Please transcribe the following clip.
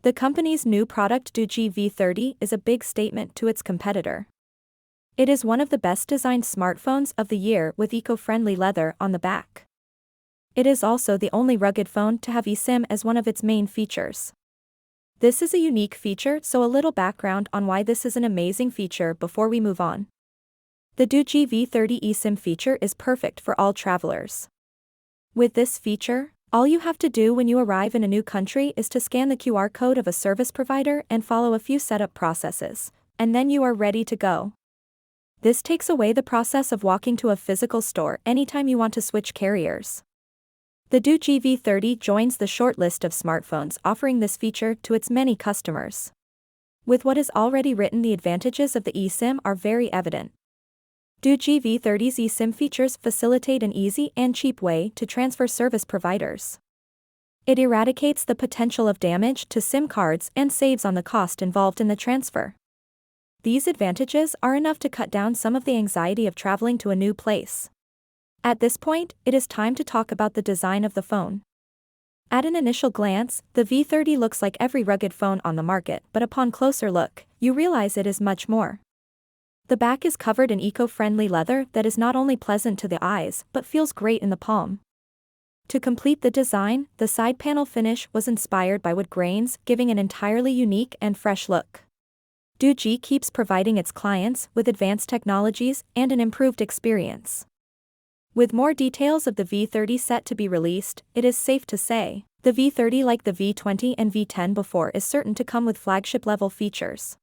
The company's new product Doogee V30 is a big statement to its competitor. It is one of the best-designed smartphones of the year with eco-friendly leather on the back. It is also the only rugged phone to have eSIM as one of its main features. This is a unique feature, so a little background on why this is an amazing feature before we move on. The Doogee V30 eSIM feature is perfect for all travelers. With this feature, all you have to do when you arrive in a new country is to scan the QR code of a service provider and follow a few setup processes, and then you are ready to go. This takes away the process of walking to a physical store anytime you want to switch carriers. The Doogee V30 joins the short list of smartphones offering this feature to its many customers. With what is already written, the advantages of the eSIM are very evident. Doogee V30's eSIM features facilitate an easy and cheap way to transfer service providers. It eradicates the potential of damage to SIM cards and saves on the cost involved in the transfer. These advantages are enough to cut down some of the anxiety of traveling to a new place. At this point, it is time to talk about the design of the phone. At an initial glance, the V30 looks like every rugged phone on the market, but upon closer look, you realize it is much more. The back is covered in eco-friendly leather that is not only pleasant to the eyes, but feels great in the palm. To complete the design, the side panel finish was inspired by wood grains, giving an entirely unique and fresh look. Doogee keeps providing its clients with advanced technologies and an improved experience. With more details of the V30 set to be released, it is safe to say, the V30, like the V20 and V10 before, is certain to come with flagship-level features.